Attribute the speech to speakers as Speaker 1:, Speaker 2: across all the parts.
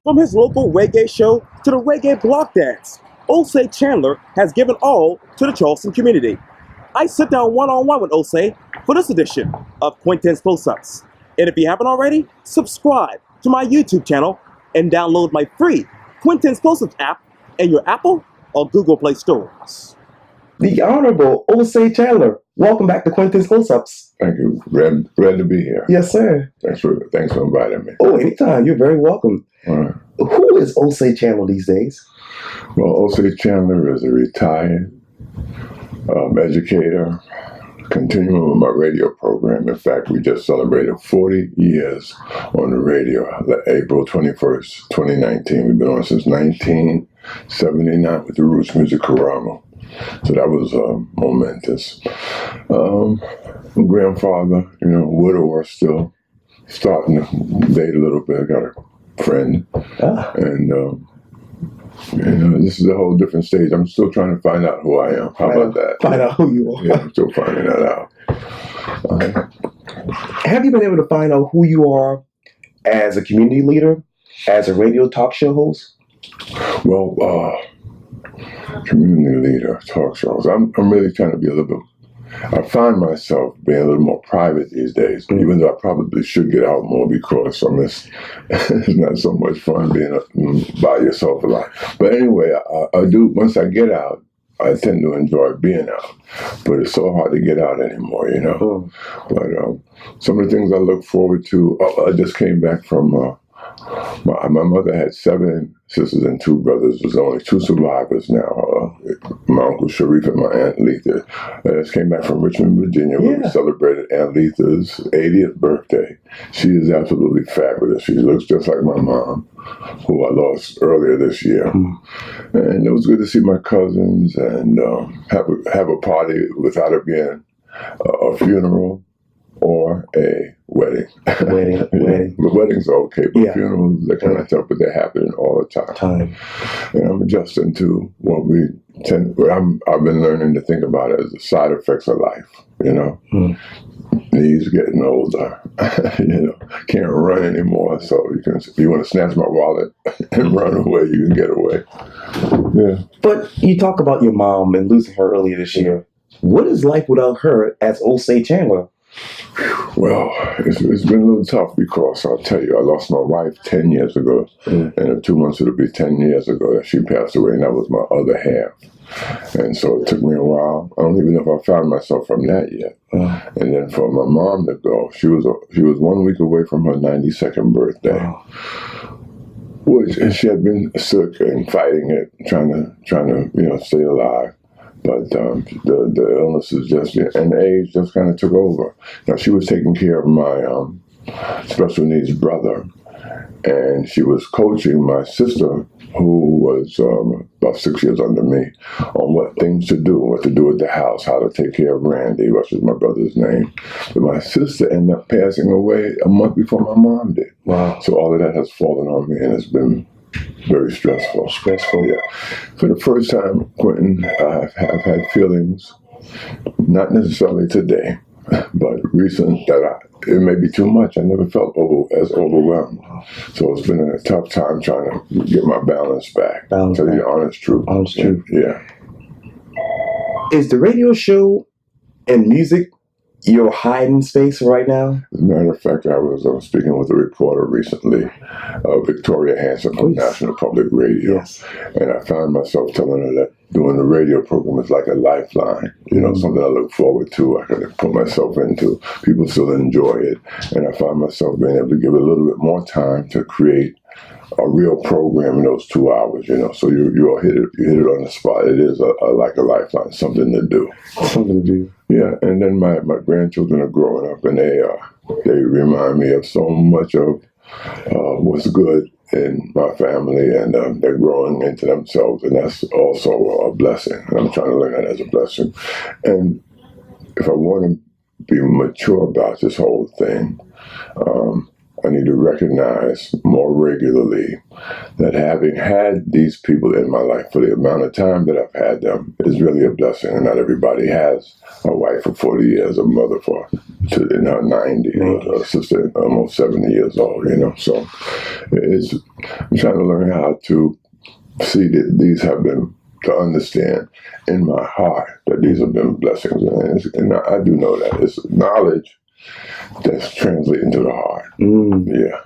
Speaker 1: From his local reggae show to the Reggae Block Dance, Osei Chandler has given all to the Charleston community. I sit down one-on-one with Osei for this edition of Quintin's Close-Ups. And if you haven't already, subscribe to my YouTube channel and download my free Quintin's Close-Ups app in your Apple or Google Play stores.
Speaker 2: The Honorable Osei Chandler, welcome back to Quintin's Close-Ups.
Speaker 3: Thank you. Glad to be here.
Speaker 2: Yes, sir.
Speaker 3: Thanks for inviting me.
Speaker 2: Oh, anytime. You're very welcome. Who is Osei Chandler these days?
Speaker 3: Well, Osei Chandler is a retired educator, continuing with my radio program. In fact, we just celebrated 40 years on the radio, April 21st, 2019. We've been on since 1979 with the Roots Music Caramo. So that was momentous. Grandfather, widower still, starting to date a little bit. I got a friend. And this is a whole different stage. I'm still trying to find out who I am. How about that?
Speaker 2: Find out who you are.
Speaker 3: Yeah, I'm still finding that out.
Speaker 2: Have you been able to find out who you are as a community leader, as a radio talk show host?
Speaker 3: Well, community leader, talk shows. I'm really trying to be a little bit. I find myself being a little more private these days, even though I probably should get out more because it's not so much fun being by yourself a lot. But anyway, I do. Once I get out, I tend to enjoy being out. But it's so hard to get out anymore, But some of the things I look forward to. I just came back from. My mother had 7 sisters and 2 brothers. There's only 2 survivors now. My Uncle Sharif and my Aunt Letha. I just came back from Richmond, Virginia, where we celebrated Aunt Letha's 80th birthday. She is absolutely fabulous. She looks just like my mom, who I lost earlier this year. And it was good to see my cousins and have a party without it being a funeral or a wedding.
Speaker 2: Wedding.
Speaker 3: But weddings are okay, but funerals, they're kind of tough, but they're happening all the time. And I'm adjusting to what I've been learning to think about it as the side effects of life, Knees getting older, can't run anymore. So if you want to snatch my wallet and run away, you can get away. Yeah.
Speaker 2: But you talk about your mom and losing her earlier this year. What is life without her as Osei Chandler?
Speaker 3: Well, it's been a little tough because I'll tell you, I lost my wife 10 years ago, and in 2 months it'll be 10 years ago that she passed away, and that was my other half. And so it took me a while. I don't even know if I found myself from that yet. And then for my mom to go, she was 1 week away from her 92nd birthday. And she had been sick and fighting it, trying to stay alive. But the illness is and age just kind of took over. Now, she was taking care of my special needs brother, and she was coaching my sister, who was about 6 years under me, on what things to do, what to do at the house, how to take care of Randy, which was my brother's name. But my sister ended up passing away a month before my mom did.
Speaker 2: Wow.
Speaker 3: So all of that has fallen on me, and it's been very stressful. Yeah. For the first time, Quintin, I've had feelings, not necessarily today, but recent, that it may be too much. I never felt as overwhelmed. So it's been a tough time trying to get my balance back. To tell you the honest truth. Yeah.
Speaker 2: Is the radio show and music your hiding space right now?
Speaker 3: As a matter of fact, I was speaking with a reporter recently, Victoria Hanson from National Public Radio, and I found myself telling her that doing the radio program is like a lifeline, something I look forward to, I can put myself into. People still enjoy it, and I find myself being able to give it a little bit more time to create a real program in those 2 hours, So you hit it on the spot. It is like a lifeline, something to do. Yeah, and then my grandchildren are growing up, and they remind me of so much of what's good in my family, and they're growing into themselves, and that's also a blessing. And I'm trying to learn that as a blessing. And if I want to be mature about this whole thing, I need to recognize more regularly that having had these people in my life for the amount of time that I've had them is really a blessing. And not everybody has a wife for 40 years, a mother in her 90, a sister almost 70 years old, So I'm trying to learn how to see that these have been, to understand in my heart that these have been blessings. And I do know that. It's knowledge that's translating to the heart. Yeah.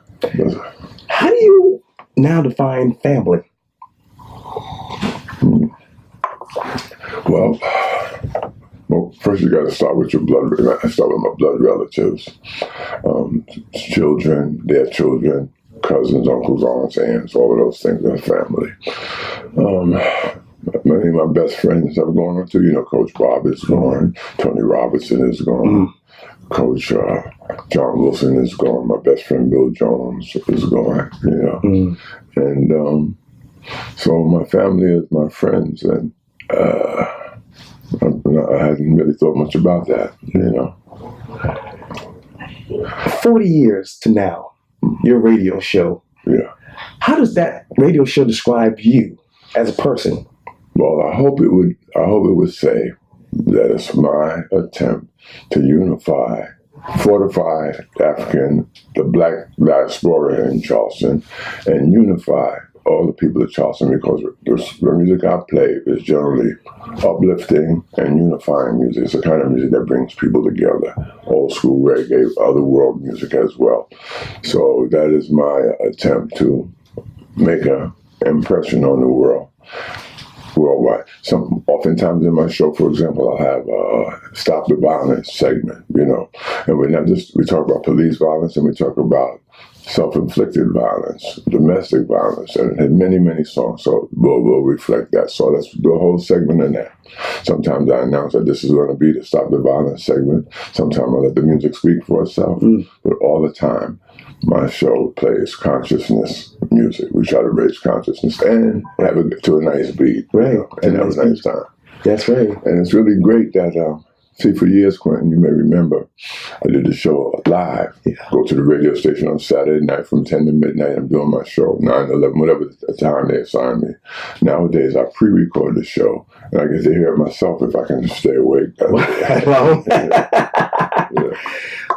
Speaker 2: How do you now define family?
Speaker 3: Well, first you got to start with your blood. I start with my blood relatives, children, their children, cousins, uncles, aunts, aunts, all of those things in the family. Many of my best friends have gone on to, Coach Bob is gone, Tony Robertson is gone, Coach John Wilson is gone, my best friend Bill Jones is gone, And so my family is my friends, and I hadn't really thought much about that,
Speaker 2: 40 years to now, your radio show.
Speaker 3: Yeah.
Speaker 2: How does that radio show describe you as a person?
Speaker 3: Well, I hope it would say that it's my attempt to fortify the Black diaspora in Charleston, and unify all the people of Charleston, because the music I play is generally uplifting and unifying music. It's the kind of music that brings people together. Old school reggae, other world music as well. So that is my attempt to make an impression on the world. Worldwide. Oftentimes in my show, for example, I'll have a Stop the Violence segment, and we talk about police violence, and we talk about self-inflicted violence, domestic violence, and it had many, many songs, so we'll reflect that. So let's do a whole segment in that. Sometimes I announce that this is going to be the Stop the Violence segment. Sometimes I let the music speak for itself, but all the time, my show plays consciousness music. We try to raise consciousness and have it to a nice beat, and have a nice time.
Speaker 2: That's right.
Speaker 3: And it's really great that, for years, Quintin, you may remember, I did the show live. Yeah. Go to the radio station on Saturday night from 10 to midnight. I'm doing my show, 9, 11, whatever the time they assign me. Nowadays, I pre-record the show, and I get to hear it myself if I can just stay awake. Yeah.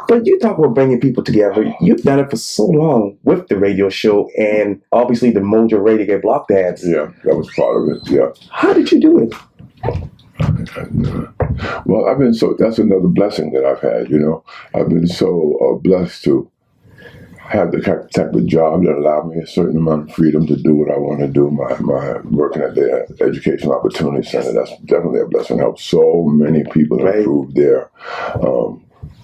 Speaker 2: But you talk about bringing people together. You've done it for so long with the radio show, and obviously the MOJA Reggae Block Dance.
Speaker 3: Yeah, that was part of it, yeah.
Speaker 2: How did you do it?
Speaker 3: Well, that's another blessing that I've had, I've been so blessed to have the type of job that allowed me a certain amount of freedom to do what I want to do. My working at the Educational Opportunity Center, that's definitely a blessing. Helped so many people improve their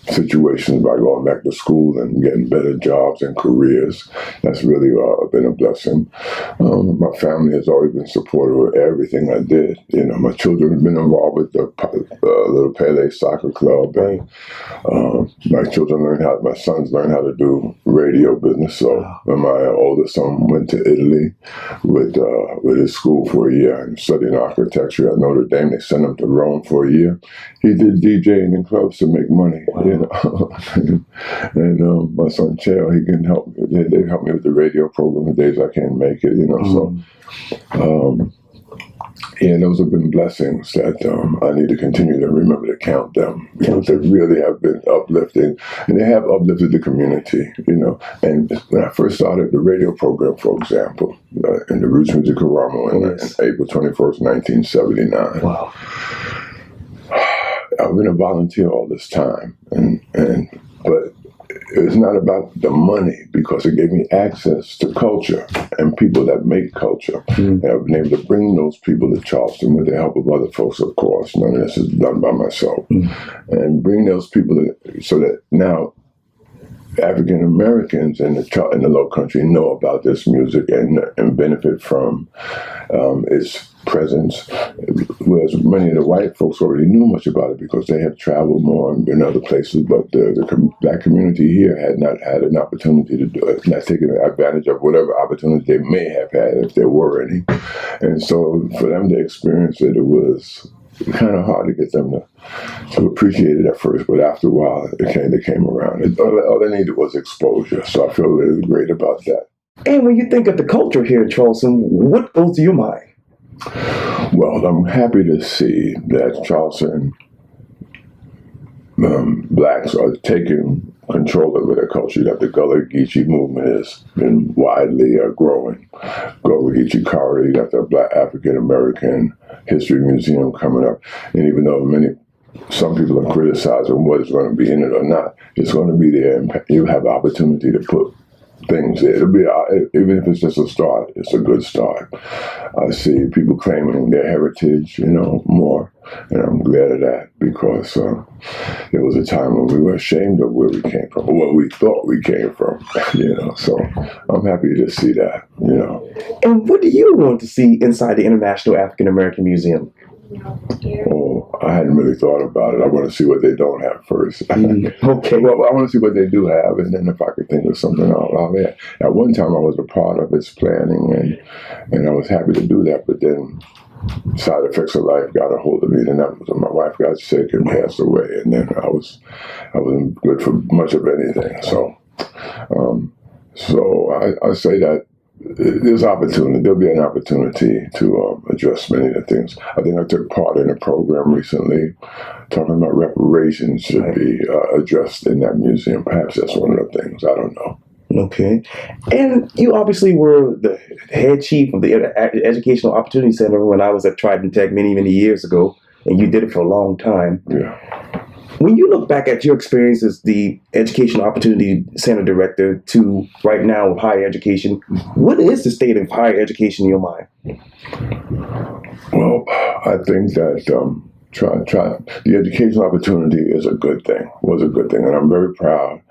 Speaker 3: situations by going back to school and getting better jobs and careers. That's really been a blessing. My family has always been supportive of everything I did. My children have been involved with the Little Pele Soccer Club. And, my sons learned how to do radio business. So when my oldest son went to Italy with his school for a year and studying architecture at Notre Dame, they sent him to Rome for a year. He did DJing in clubs to make money. And my son Chael, he can help me. They help me with the radio program the days I can't make it. So those have been blessings that I need to continue to remember to count them, because they really have been uplifting, and they have uplifted the community. And when I first started the radio program, for example, in the Roots Music Karamo in April 21st, 1979.
Speaker 2: Wow.
Speaker 3: I've been a volunteer all this time, but it's not about the money, because it gave me access to culture and people that make culture. And I've been able to bring those people to Charleston with the help of other folks, of course. None of this is done by myself. And bring those people so that now African Americans in the Low Country know about this music and benefit from its presence, whereas many of the white folks already knew much about it because they had traveled more and been other places. But the black community here had not had an opportunity to do it, not taken advantage of whatever opportunity they may have had, if there were any. And so for them to experience it, it was kind of hard to get them to appreciate it at first, but after a while, they came around. All they needed was exposure, so I feel really great about that.
Speaker 2: And when you think of the culture here in Charleston, what goes to your mind?
Speaker 3: Well, I'm happy to see that Charleston blacks are taking control over their culture, that the Gullah Geechee movement has been widely growing. Gullah Geechee Corridor, you got the Black African American History Museum coming up. And even though some people are criticizing whether it's going to be in it or not, it's going to be there, and you have the opportunity to put things there. It'll be, even if it's just a start, it's a good start. I see people claiming their heritage, more, and I'm glad of that, because there was a time when we were ashamed of where we came from, or what we thought we came from, so I'm happy to see that,
Speaker 2: And what do you want to see inside the International African American Museum?
Speaker 3: Oh, I hadn't really thought about it. I want to see what they don't have first.
Speaker 2: Okay.
Speaker 3: Well, I want to see what they do have, and then if I could think of something, I'll add. At one time, I was a part of its planning, and I was happy to do that, but then side effects of life got a hold of me, and that was when my wife got sick and passed away, and then I wasn't good for much of anything. So I say that there's opportunity. There'll be an opportunity to address many of the things. I think I took part in a program recently talking about reparations should be addressed in that museum. Perhaps that's one of the things. I don't know.
Speaker 2: Okay. And you obviously were the head chief of the Educational Opportunity Center when I was at Trident Tech many, many years ago, and you did it for a long time.
Speaker 3: Yeah.
Speaker 2: When you look back at your experience as the Educational Opportunity Center director to right now with higher education, what is the state of higher education in your mind?
Speaker 3: Well, I think that the educational opportunity is a good thing, and I'm very proud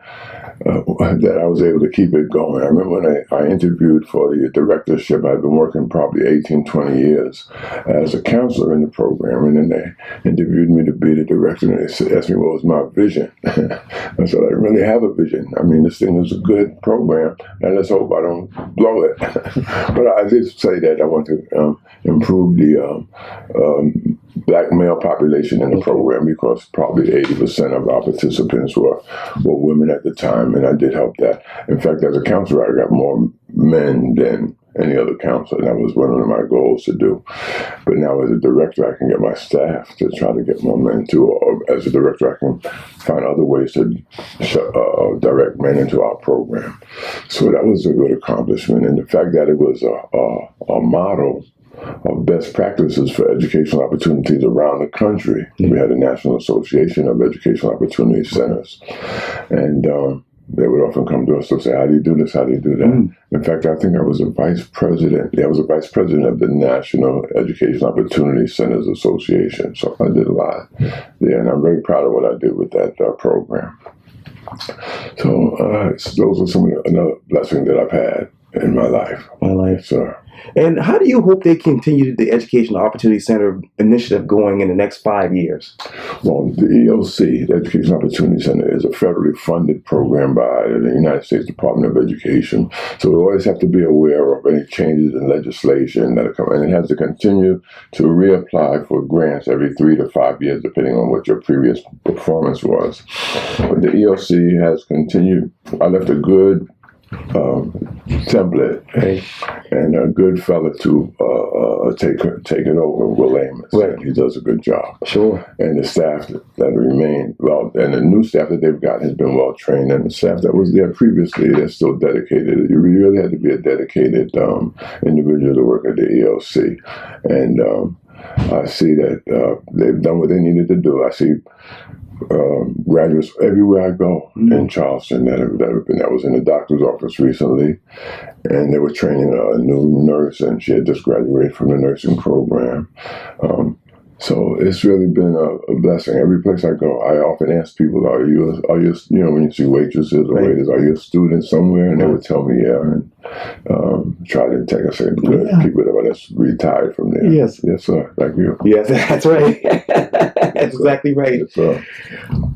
Speaker 3: that I was able to keep it going. I remember when I interviewed for the directorship. I'd been working probably 18, 20 years as a counselor in the program, and then they interviewed me to be the director, and they asked me what was my vision. I said, I didn't really have a vision. I mean, this thing is a good program, and let's hope I don't blow it. But I did say that I want to improve the black male population in the program, because probably 80% of our participants were women at the time, and I did help that. In fact, as a counselor, I got more men than any other counselor, and that was one of my goals to do. But now as a director, I can get my staff to try to get more men too, or as a director, I can find other ways to direct men into our program. So that was a good accomplishment, and the fact that it was a model of best practices for educational opportunities around the country. We had a National Association of Educational Opportunity Centers, and they would often come to us and say, how do you do this? How do you do that? In fact, I think I was a vice president. Yeah, I was a vice president of the National Educational Opportunity Centers Association. So I did a lot there, and I'm very proud of what I did with that program. So those are another blessing that I've had in my life. So.
Speaker 2: And how do you hope they continue the Educational Opportunity Center initiative going in the next 5 years?
Speaker 3: Well, the EOC, the Educational Opportunity Center, is a federally funded program by the United States Department of Education. So we always have to be aware of any changes in legislation that are coming. And it has to continue to reapply for grants every 3 to 5 years, depending on what your previous performance was. But the EOC has continued. I left a good template and a good fella to take it over, Will Amos. Right. He does a good job.
Speaker 2: Sure.
Speaker 3: And the staff that remain, and the new staff that they've got has been well trained, and the staff that was there previously, they're still dedicated. You really had to be a dedicated individual to work at the EOC. And I see that they've done what they needed to do. I see graduates everywhere I go in Charleston that was in the doctor's office recently, and they were training a new nurse, and she had just graduated from the nursing program. So it's really been a blessing. Every place I go, I often ask people, are you when you see waitresses or waiters, are you a student somewhere? And they would tell me, yeah, and try to take us in good people that's retired from there.
Speaker 2: Yes,
Speaker 3: sir. Like you.
Speaker 2: Yes, that's right. That's exactly right.
Speaker 3: Yes, sir.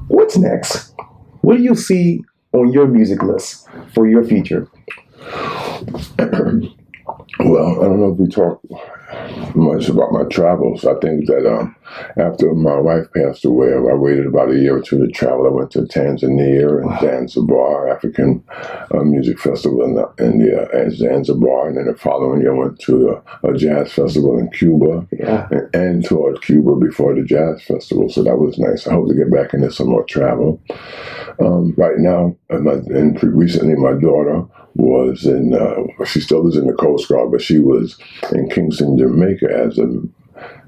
Speaker 2: What's next? What do you see on your music list for your future?
Speaker 3: Well, I don't know if we talk much about my travels. I think that after my wife passed away, I waited about a year or two to travel. I went to Tanzania and Zanzibar, African music festival in Zanzibar, and then the following year I went to a jazz festival in Cuba and toured Cuba before the jazz festival. So that was nice. I hope to get back into some more travel. Right now, recently my daughter was she still is in the Coast Guard, but she was in Kingston, Jamaica as a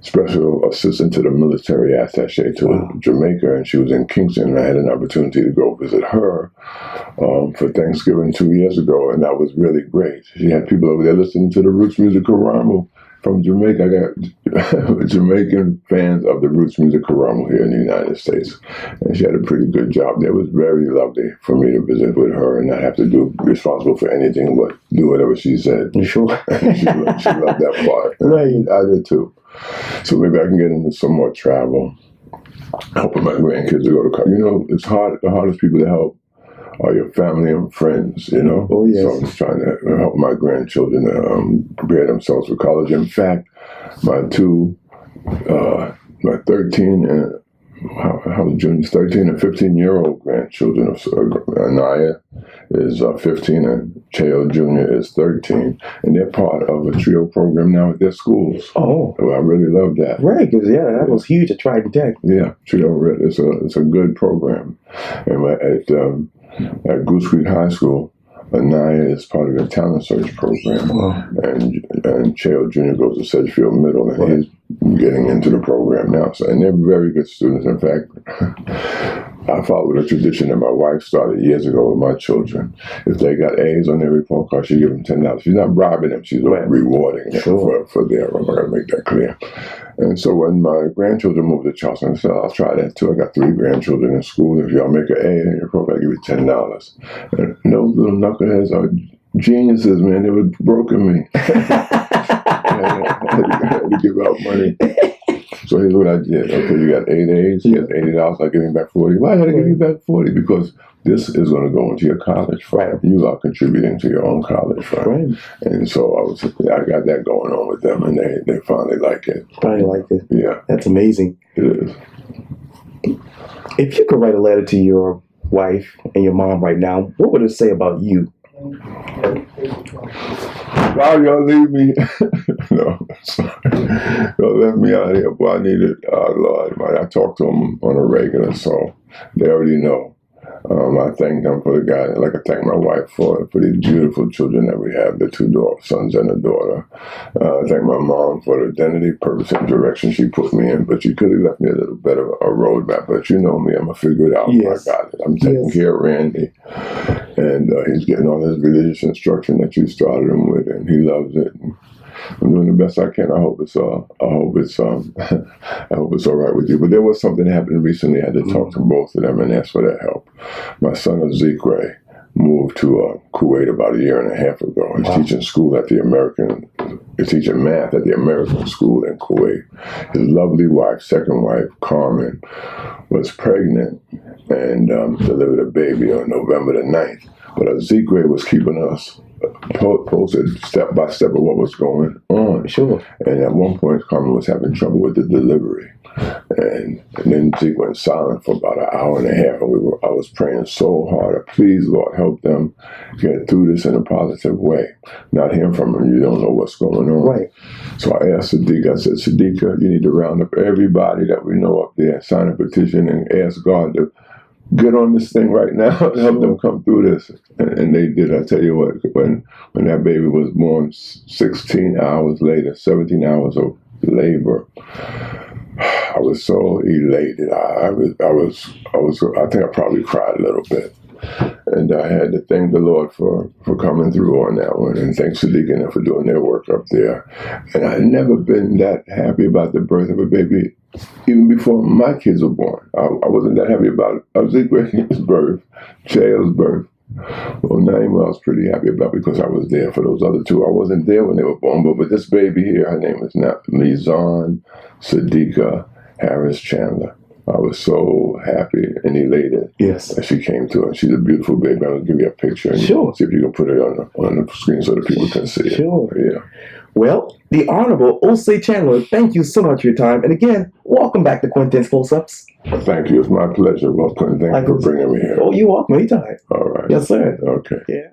Speaker 3: special assistant to the military attaché to Jamaica, and she was in Kingston, and I had an opportunity to go visit her for Thanksgiving 2 years ago, and that was really great. She had people over there listening to the roots music Karamu from Jamaica. I got Jamaican fans of the roots music Karamu here in the United States, and she had a pretty good job there. It was very lovely for me to visit with her and not have to be responsible for anything but do whatever she said.
Speaker 2: You sure?
Speaker 3: she loved that part.
Speaker 2: Right.
Speaker 3: I did too. So maybe I can get into some more travel. Helping my grandkids to go to college. You know, it's hard. The hardest people to help are your family and friends, you know?
Speaker 2: Oh, yes.
Speaker 3: So I'm just trying to help my grandchildren prepare themselves for college. In fact, my 13 and how was Junior's 13 and 15-year-old grandchildren of Anaya is 15 and Cheo Jr. is 13, and they're part of a trio program now at their schools. Oh, well, I really love that.
Speaker 2: Right, because that was huge at Trident Tech.
Speaker 3: Yeah, trio. It's a good program, and at Goose Creek High School, Anaya is part of the talent search program, and Cheo Jr. goes to Sedgefield Middle, and he's getting into the program now. So, and they're very good students. In fact, I followed a tradition that my wife started years ago with my children. If they got A's on their report card, she give them $10. She's not bribing them; she's rewarding them for their. I'm going to make that clear. And so when my grandchildren moved to Charleston, I said, I'll try that too. I got 3 grandchildren in school. If y'all make an A in your report card, I give you $10. And those little knuckleheads are geniuses, man. They were broken me. I had to give out money. So here's what I did. Okay, you got 8 A's, you got $80, I'll give you back 40. Why did I give you back 40? Because this is going to go into your college fund. You are contributing to your own college fund. And so I got that going on with them, and they finally like it.
Speaker 2: Finally like it.
Speaker 3: Yeah.
Speaker 2: That's amazing.
Speaker 3: It is.
Speaker 2: If you could write a letter to your wife and your mom right now, what would it say about you?
Speaker 3: Why y'all leave me? No, y'all left me out here. Boy, I needed Lord. I talk to them on a regular, so they already know. I thank them for the guy, like I thank my wife for these beautiful children that we have, the 2 sons and a daughter. I thank my mom for the identity, purpose, and direction she put me in, but she could have left me a little bit of a roadmap, but you know me, I'm going to figure it out. Yes. I got it. I'm taking care of Randy, and he's getting all his religious instruction that you started him with, and he loves it. I'm doing the best I can. I hope it's all right with you. But there was something that happened recently. I had to talk to both of them and ask for their help. My son Osei moved to Kuwait about 1.5 years ago. He's teaching school at he's teaching math at the American school in Kuwait. His lovely wife, second wife, Carmen, was pregnant and delivered a baby on November the 9th. But Osei was keeping us posted step by step of what was going on.
Speaker 2: Sure.
Speaker 3: And at one point, Carmen was having trouble with the delivery. And then Zeke went silent for about 1.5 hours. And I was praying so hard, please, Lord, help them get through this in a positive way. Not hearing from them, you don't know what's going on.
Speaker 2: Right.
Speaker 3: So I asked Sadiqa, I said, Sadiqa, you need to round up everybody that we know up there, sign a petition, and ask God to get on this thing right now and help them come through this. And they did. I tell you what, when that baby was born, 16 hours later, 17 hours of labor, I was so elated. I think I probably cried a little bit. And I had to thank the Lord for coming through on that one, and thanks to Deacon for doing their work up there. And I'd never been that happy about the birth of a baby, even before my kids were born. I wasn't that happy about Ezekiel's birth, Cheo's birth. Well, Naima I was pretty happy about because I was there for those other 2. I wasn't there when they were born, but with this baby here, her name is now Mizan Sadiqa Harris Chandler. I was so happy and elated that she came to it. She's a beautiful baby. I'm going to give you a picture and see if you can put it on the screen so that people can see it.
Speaker 2: Sure.
Speaker 3: Yeah.
Speaker 2: Well, the Honorable Osei Chandler, thank you so much for your time. And again, welcome back to Quintin's Close-Ups.
Speaker 3: Thank you. It's my pleasure. Well, Quintin, thank you for bringing me here.
Speaker 2: Oh, you're welcome anytime.
Speaker 3: All right.
Speaker 2: Yes, sir.
Speaker 3: Okay.
Speaker 2: Yeah.